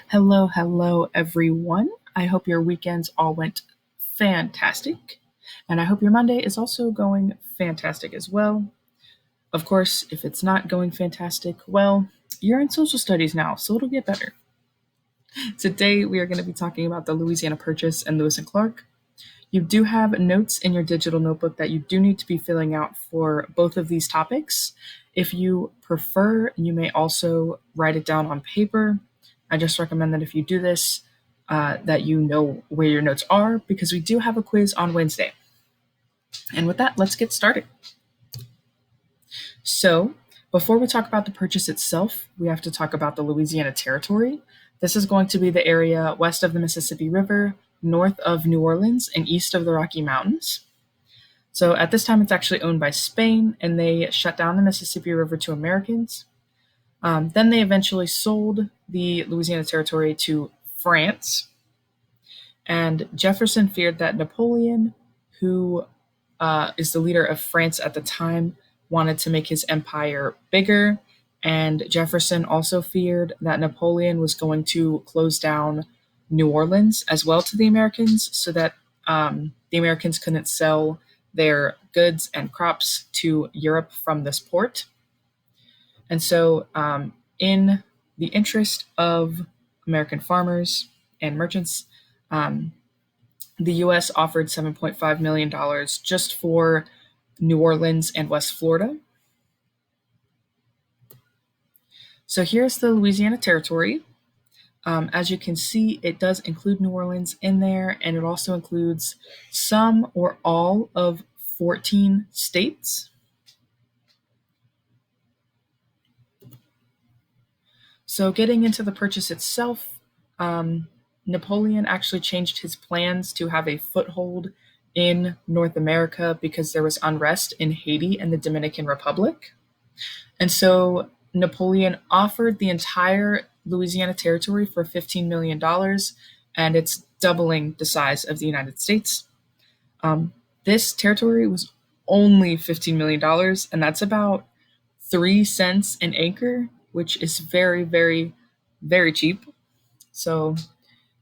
Hello, everyone. I hope your weekends all went fantastic. And I hope your Monday is also going fantastic as well. Of course, if it's not going fantastic, well, you're in social studies now, so it'll get better. Today, we are going to be talking about the Louisiana Purchase and Lewis and Clark. You do have notes in your digital notebook that you do need to be filling out for both of these topics. If you prefer, you may also write it down on paper. I just recommend that if you do this, that you know where your notes are because we do have a quiz on Wednesday. And with that, let's get started. So, before we talk about the purchase itself, we have to talk about the Louisiana Territory. This is going to be the area west of the Mississippi River, north of New Orleans, and east of the Rocky Mountains. So at this time, it's actually owned by Spain, and they shut down the Mississippi River to Americans. Then they eventually sold the Louisiana Territory to France. And Jefferson feared that Napoleon, who is the leader of France at the time, wanted to make his empire bigger. And Jefferson also feared that Napoleon was going to close down New Orleans as well to the Americans so that the Americans couldn't sell their goods and crops to Europe from this port. And so, in the interest of American farmers and merchants, the U.S. offered $7.5 million just for New Orleans and West Florida. So here's the Louisiana Territory. As you can see, it does include New Orleans in there, and it also includes some or all of 14 states. So getting into the purchase itself, Napoleon actually changed his plans to have a foothold in North America because there was unrest in Haiti and the Dominican Republic. And so Napoleon offered the entire Louisiana Territory for $15 million, and it's doubling the size of the United States. This territory was only $15 million, and that's about 3 cents an acre, which is very, very, very cheap. So,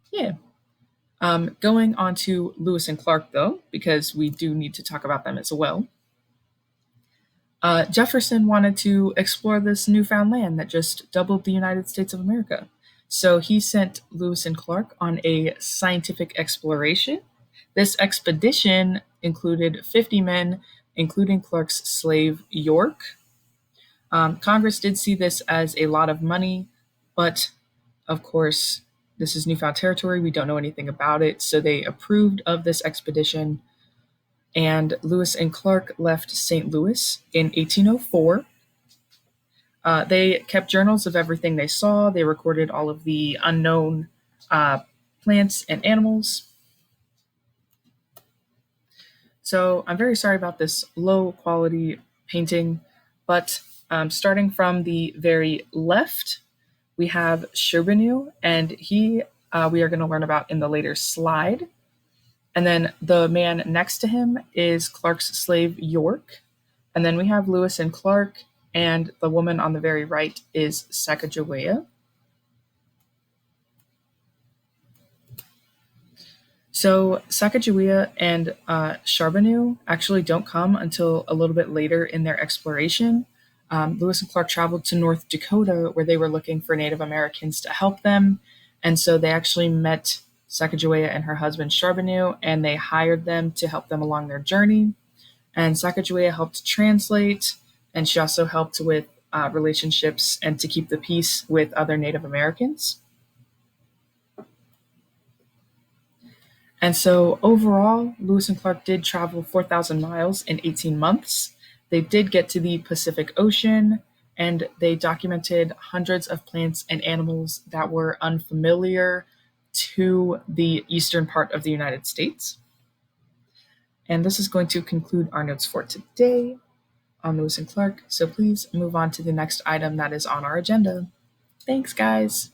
yeah. Going on to Lewis and Clark, though, because we do need to talk about them as well. Jefferson wanted to explore this newfound land that just doubled the United States of America. So he sent Lewis and Clark on a scientific exploration. This expedition included 50 men, including Clark's slave York. Congress did see this as a lot of money, but of course, this is newfound territory. We don't know anything about it, so they approved of this expedition. And Lewis and Clark left St. Louis in 1804. They kept journals of everything they saw. They recorded all of the unknown plants and animals. So I'm very sorry about this low quality painting, but starting from the very left, we have Charbonneau, and we are going to learn about in the later slide. And then the man next to him is Clark's slave York. And then we have Lewis and Clark, and the woman on the very right is Sacagawea. So Sacagawea and Charbonneau actually don't come until a little bit later in their exploration. Lewis and Clark traveled to North Dakota where they were looking for Native Americans to help them. And so they actually met Sacagawea and her husband Charbonneau, and they hired them to help them along their journey. And Sacagawea helped translate, and she also helped with relationships and to keep the peace with other Native Americans. And so overall, Lewis and Clark did travel 4,000 miles in 18 months. They did get to the Pacific Ocean, and they documented hundreds of plants and animals that were unfamiliar to the eastern part of the United States. And this is going to conclude our notes for today on Lewis and Clark. So please move on to the next item that is on our agenda. Thanks, guys.